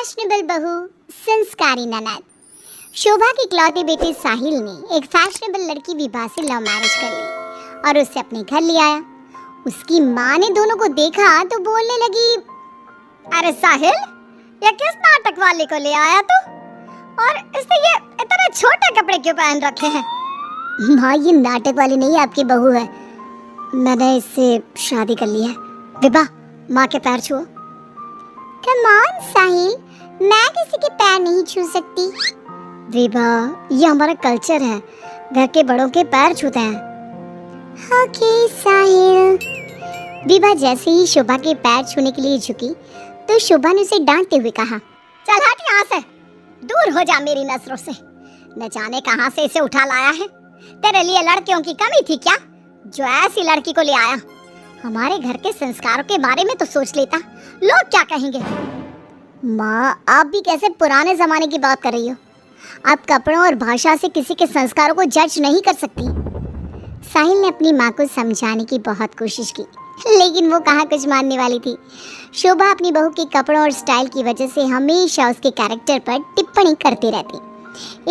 Fashionable बहू, संस्कारी ननद। शोभा की इकलौती बेटी साहिल ने एक फैशनेबल लड़की विभा से लव मैरिज कर ली और उसे अपने घर ले आया। उसकी माँ ने दोनों को देखा तो बोलने लगी, अरे साहिल, ये किस नाटक वाले को ले आया तू? और इसने ये इतने छोटे कपड़े क्यों पहन रखे हैं? माँ, ये नाटक वाली नहीं, आपकी बहू है। मैंने इससे शादी कर ली है। विभा, माँ के पैर छुओ। कम ऑन साहिल, मैं किसी के पैर नहीं छू सकती। विभा, ये हमारा कल्चर है, घर के बड़ों के पैर छूते हैं। ओके साहिल। विभा जैसे ही शोभा के पैर छूने के लिए झुकी तो शोभा ने उसे डांटते हुए कहा, चल हट यहाँ से, दूर हो जा मेरी नजरों से। न जाने कहाँ से इसे उठा लाया है। तेरे लिए लड़कियों की कमी थी क्या, जो ऐसी लड़की को ले आया? हमारे घर के संस्कारों के बारे में तो सोच लेता, लोग क्या कहेंगे? माँ, आप भी कैसे पुराने जमाने की बात कर रही हो? आप कपड़ों और भाषा से किसी के संस्कारों को जज नहीं कर सकती। साहिल ने अपनी माँ को समझाने की बहुत कोशिश की, लेकिन वो कहाँ कुछ मानने वाली थी। शोभा अपनी बहू के कपड़ों और स्टाइल की वजह से हमेशा उसके कैरेक्टर पर टिप्पणी करती रहती।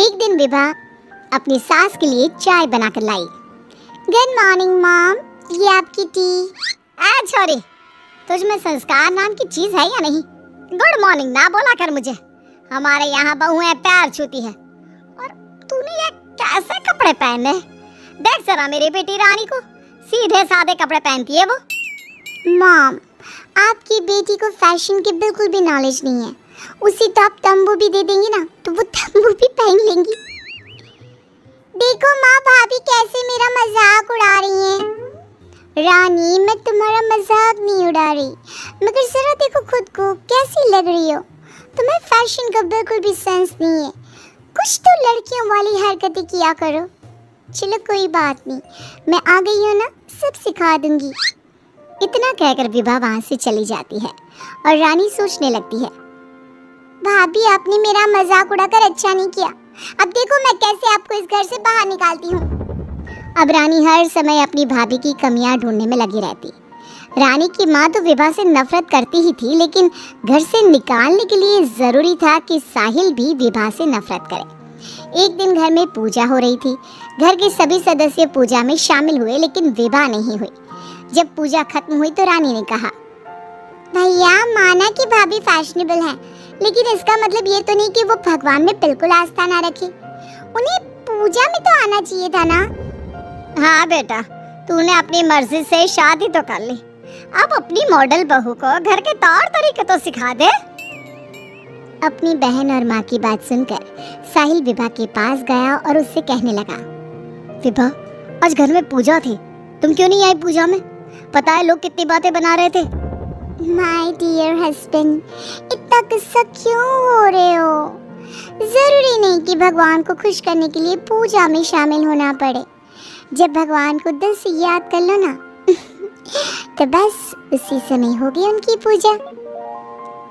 एक दिन विभा अपनी सास के लिए चाय बनाकर लाई। गुड मॉर्निंग मॉम, ये आपकी टी। छोरी, तुझ में संस्कार नाम की चीज है या नहीं? गुड मॉर्निंग ना बोला कर मुझे। हमारे यहाँ बहुएं पैर छूती है और तूने ये कैसे कपड़े पहने? देख जरा मेरी बेटी रानी को, सीधे सादे कपड़े पहनती है वो। मॉम, आपकी बेटी को फैशन की बिल्कुल भी नॉलेज नहीं है। उसी तो आप तंबू भी दे देंगी ना तो वो तंबू भी पहन लेंगी। देखो माँ, भाभी कैसे मेरा मजाक उड़ा रही हैं। रानी, मैं तुम्हारा मजाक नहीं उड़ा रही, मगर जरा देखो खुद को, कैसी लग रही हो। तुम्हें फैशन का बिल्कुल भी सेंस नहीं है। कुछ तो लड़कियों वाली हरकतें किया करो। चलो कोई बात नहीं, मैं आ गई हूँ ना, सब सिखा दूंगी। इतना कहकर विभा वहाँ से चली जाती है और रानी सोचने लगती है, भाभी आपने मेरा मजाक उड़ाकर अच्छा नहीं किया। अब देखो मैं कैसे आपको इस घर से बाहर निकालती हूँ। अब रानी हर समय अपनी भाभी की कमियां ढूंढने में लगी रहती। रानी की माँ तो विभा से नफरत करती ही थी, लेकिन घर से निकालने के लिए जरूरी था कि साहिल भी विभा से नफरत करे। एक दिन घर में पूजा हो रही थी। घर के सभी सदस्य पूजा में शामिल हुए, लेकिन विभा नहीं हुई। जब पूजा खत्म हुई तो रानी ने कहा, भैया, माना कि भाभी फैशनेबल है, लेकिन इसका मतलब ये तो नहीं कि वो भगवान में बिल्कुल आस्था ना रखे। उन्हें पूजा में तो आना चाहिए था ना। हाँ बेटा, तूने अपनी मर्जी से शादी तो कर ली, अब अपनी मॉडल बहू को घर के तौर तरीके तो सिखा दे। अपनी बहन और माँ की बात सुनकर साहिल विभा के पास गया और उससे कहने लगा, विभा, आज घर में पूजा थी, तुम क्यों नहीं आई पूजा में? पता है लोग कितनी बातें बना रहे थे। माय डियर हस्बैंड, इतना गुस्सा क्यों हो रहे हो? जरूरी नहीं कि भगवान को खुश करने के लिए पूजा में शामिल होना पड़े। जब भगवान को दिल से याद कर लो ना तो बस उसी समय होगी उनकी पूजा।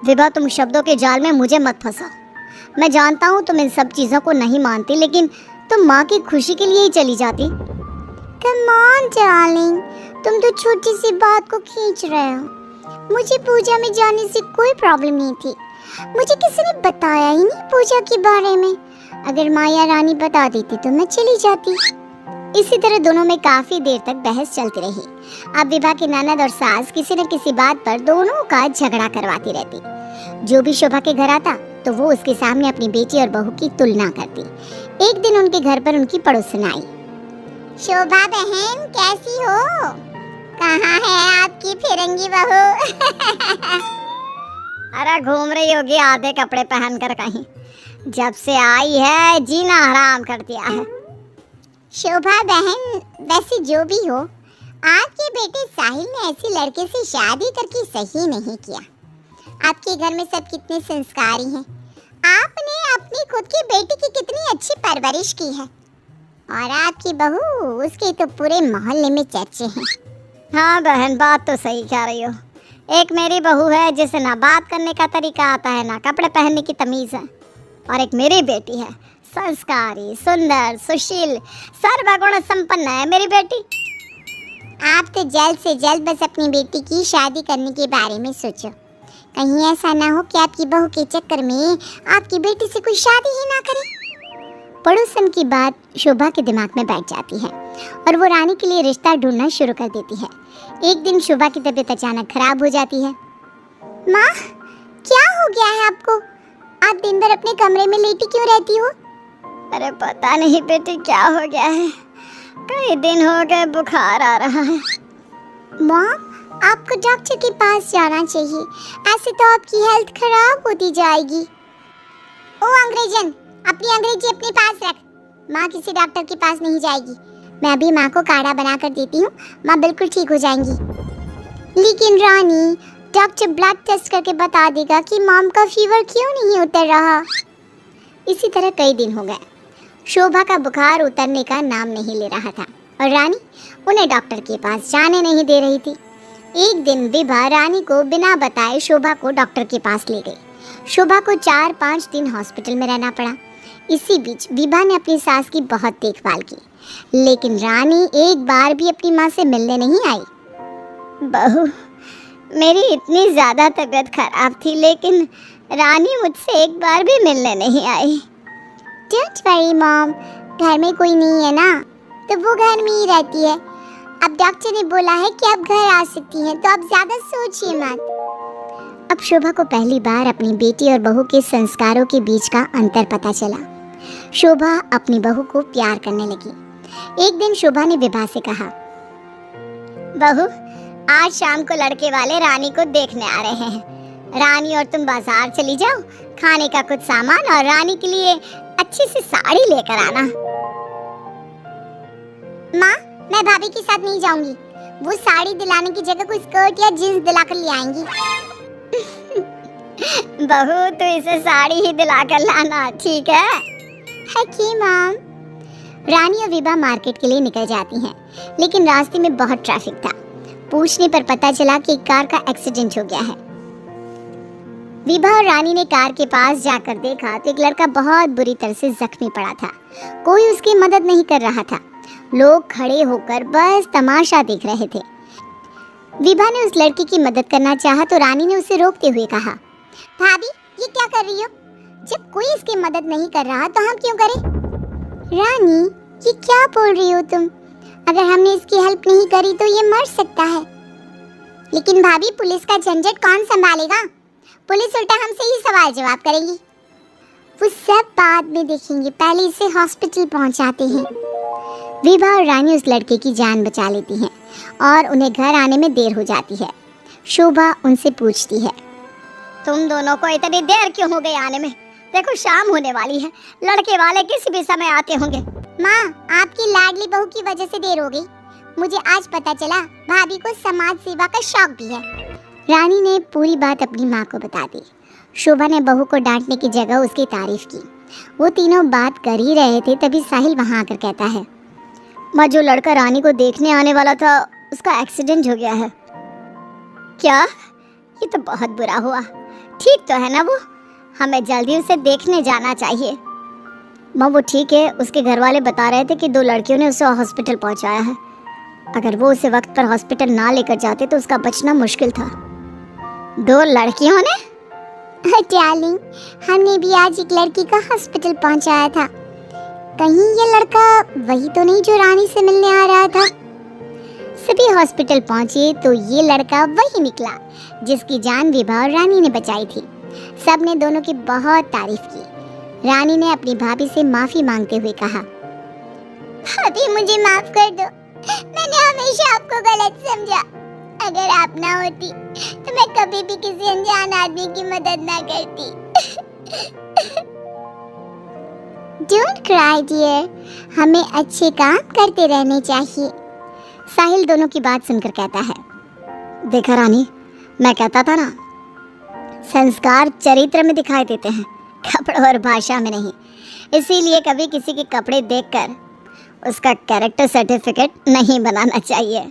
विभा, तुम शब्दों के जाल में मुझे मत फंसाओ। मैं जानता हूँ तुम इन सब चीजों को नहीं मानती, लेकिन तुम माँ की खुशी के लिए ही चली जाती। कम ऑन डार्लिंग, तुम तो छोटी सी बात को खींच रहे हो। मुझे पूजा में जाने से कोई प्रॉब्लम नहीं थी। मुझे किसी ने बताया ही नहीं पूजा के बारे में। अगर माया रानी बता देती तो मैं चली जाती। इसी तरह दोनों में काफी देर तक बहस चलती रही। अब विभा की ननद और सास किसी न किसी बात पर दोनों का झगड़ा करवाती रहती। जो भी शोभा के घर आता तो वो उसके सामने अपनी बेटी और बहू की तुलना करती। एक दिन उनके घर पर उनकी पड़ोसन आई। शोभा बहन, कैसी हो? कहाँ है आपकी फिरंगी बहू? अरे घूम रही होगी आधे कपड़े पहनकर कहीं। जब से आई है जीना हराम कर दिया है। शोभा बहन, वैसे जो भी हो, आपके बेटे साहिल ने ऐसी लड़के से शादी करके सही नहीं किया। आपके घर में सब कितने संस्कारी हैं। आपने अपनी खुद की बेटी की कितनी अच्छी परवरिश की है, और आपकी बहू, उसके तो पूरे मोहल्ले में चर्चे हैं। हाँ बहन, बात तो सही कह रही हो। एक मेरी बहू है जिसे ना बात करने का तरीका आता है, ना कपड़े पहनने की तमीज़ है, और एक मेरी बेटी है, संस्कारी, सुंदर, सुशील, सर्वगुण संपन्न है मेरी बेटी। आप तो जल्द से जल्द बस अपनी बेटी की शादी करने के बारे में सोचो। कहीं ऐसा ना हो कि आपकी बहू के चक्कर में आपकी बेटी से कोई शादी ही ना करे। पड़ोसन की बात शोभा के दिमाग में बैठ जाती है और वो रानी के लिए रिश्ता ढूंढना शुरू कर देती है। एक दिन शोभा की तबीयत अचानक खराब हो जाती है। माँ, क्या हो गया है आपको? आप दिन भर अपने कमरे में लेटी क्यों रहती हो? अरे पता नहीं बेटी क्या हो गया है, कई दिन हो गए बुखार आ रहा है। माँ, आपको डॉक्टर के पास जाना चाहिए, ऐसे तो आपकी हेल्थ खराब होती जाएगी। ओ अंग्रेजन, अपनी अंग्रेजी अपने पास रख। माँ किसी डॉक्टर के पास नहीं जाएगी। मैं अभी माँ को काढ़ा बना कर देती हूँ, माँ बिल्कुल ठीक हो जाएंगी। लेकिन रानी, डॉक्टर ब्लड टेस्ट करके बता देगा कि मॉम का फीवर क्यों नहीं उतर रहा। इसी तरह कई दिन हो गए। शोभा का बुखार उतरने का नाम नहीं ले रहा था और रानी उन्हें डॉक्टर के पास जाने नहीं दे रही थी। एक दिन विभा रानी को बिना बताए शोभा को डॉक्टर के पास ले गई। शोभा को 4-5 दिन हॉस्पिटल में रहना पड़ा। इसी बीच विभा ने अपनी सास की बहुत देखभाल की, लेकिन रानी एक बार भी अपनी माँ से मिलने नहीं आई। बहू, मेरी इतनी ज़्यादा तबीयत खराब थी, लेकिन रानी मुझसे एक बार भी मिलने नहीं आई। डोंट वरी मॉम, घर में कोई नहीं है ना, तो वो घर में ही रहती है। अब डॉक्टर ने बोला है कि आप घर आ सकती हैं, तो आप ज़्यादा सोचिए मत। अब शोभा को पहली बार अपनी बेटी और बहू के संस्कारों के बीच का अंतर पता चला। शोभा अपनी बहू को प्यार करने लगी। एक दिन शोभा ने विभा से कहा, बहू, आज शाम को लड़के वाले रानी को देखने आ रहे हैं। रानी और तुम बाजार चली जाओ, खाने का कुछ सामान और रानी के लिए अच्छी सी साड़ी लेकर आना। माँ, मैं भाभी के साथ नहीं जाऊंगी। वो साड़ी दिलाने की जगह कोई स्कर्ट या जींस दिलाकर ले आएंगी। बहू, तो इसे साड़ी ही दिलाकर लाना, ठीक है? कि मॉम। रानी और विभा मार्केट के लिए निकल जाती हैं, लेकिन रास्ते में बहुत ट्रैफिक था। पूछने पर पता चला कि एक कार का एक्सीडेंट हो गया है। विभा और रानी ने कार के पास जाकर देखा तो एक लड़का बहुत बुरी तरह से जख्मी पड़ा था। कोई उसकी मदद नहीं कर रहा था। लोग खड़े होकर बस तमाशा देख रहे थे। विभा ने उस लड़की की मदद करना चाहा तो रानी ने उसे रोकते हुए कहा, भाभी, ये क्या कर रही हो? जब कोई इसकी मदद नहीं कर रहा तो हम क्यों करें? रानी, ये क्या बोल रही हो तुम? अगर हमने इसकी हेल्प नहीं करी तो ये मर सकता है। लेकिन भाभी, पुलिस का झंझट कौन संभालेगा? पुलिस उल्टा हमसे ही सवाल जवाब करेगी। वो सब बाद में देखेंगे, पहले इसे हॉस्पिटल पहुंचाते हैं। विभा और रानी उस लड़के की जान बचा लेती हैं और उन्हें घर आने में देर हो जाती है। शोभा उनसे पूछती है, तुम दोनों को इतनी देर क्यों हो गई आने में? देखो शाम होने वाली है, लड़के वाले किसी भी समय आते होंगे। माँ, आपकी लाडली बहू की वजह से देर हो गई। मुझे आज पता चला भाभी को समाज सेवा का शौक भी है। रानी ने पूरी बात अपनी माँ को बता दी। शोभा ने बहू को डांटने की जगह उसकी तारीफ की। वो तीनों बात कर ही रहे थे, तभी साहिल वहाँ आकर कहता है, माँ, जो लड़का रानी को देखने आने वाला था उसका एक्सीडेंट हो गया है। क्या? ये तो बहुत बुरा हुआ। ठीक तो है ना वो? हमें जल्दी उसे देखने जाना चाहिए। माँ, वो ठीक है, उसके घर वाले बता रहे थे कि 2 लड़कियों ने उसे हॉस्पिटल पहुँचाया है। अगर वो उसे वक्त पर हॉस्पिटल ना लेकर जाते तो उसका बचना मुश्किल था। 2 लड़कियों ने? डार्लिंग, हमने भी आज एक लड़की को हॉस्पिटल पहुंचाया था। कहीं ये लड़का वही तो नहीं जो रानी से मिलने आ रहा था? सभी हॉस्पिटल पहुंचे तो ये लड़का वही निकला जिसकी जान विभा और रानी ने बचाई थी। सब ने दोनों की बहुत तारीफ की। रानी ने अपनी भाभी से माफी मांगते हुए कहा, भाभी, मुझे माफ कर दो। मैंने हमेशा आपको गलत समझा। अगर आप ना होती तो मैं कभी भी किसी अनजान आदमी की मदद ना करती। डोंट क्राई डियर, हमें अच्छे काम करते रहने चाहिए। साहिल दोनों की बात सुनकर कहता है, देखा रानी, मैं कहता था ना, संस्कार चरित्र में दिखाई देते हैं, कपड़ों और भाषा में नहीं। इसीलिए कभी किसी के कपड़े देखकर उसका कैरेक्टर सर्टिफिकेट नहीं बनाना चाहिए।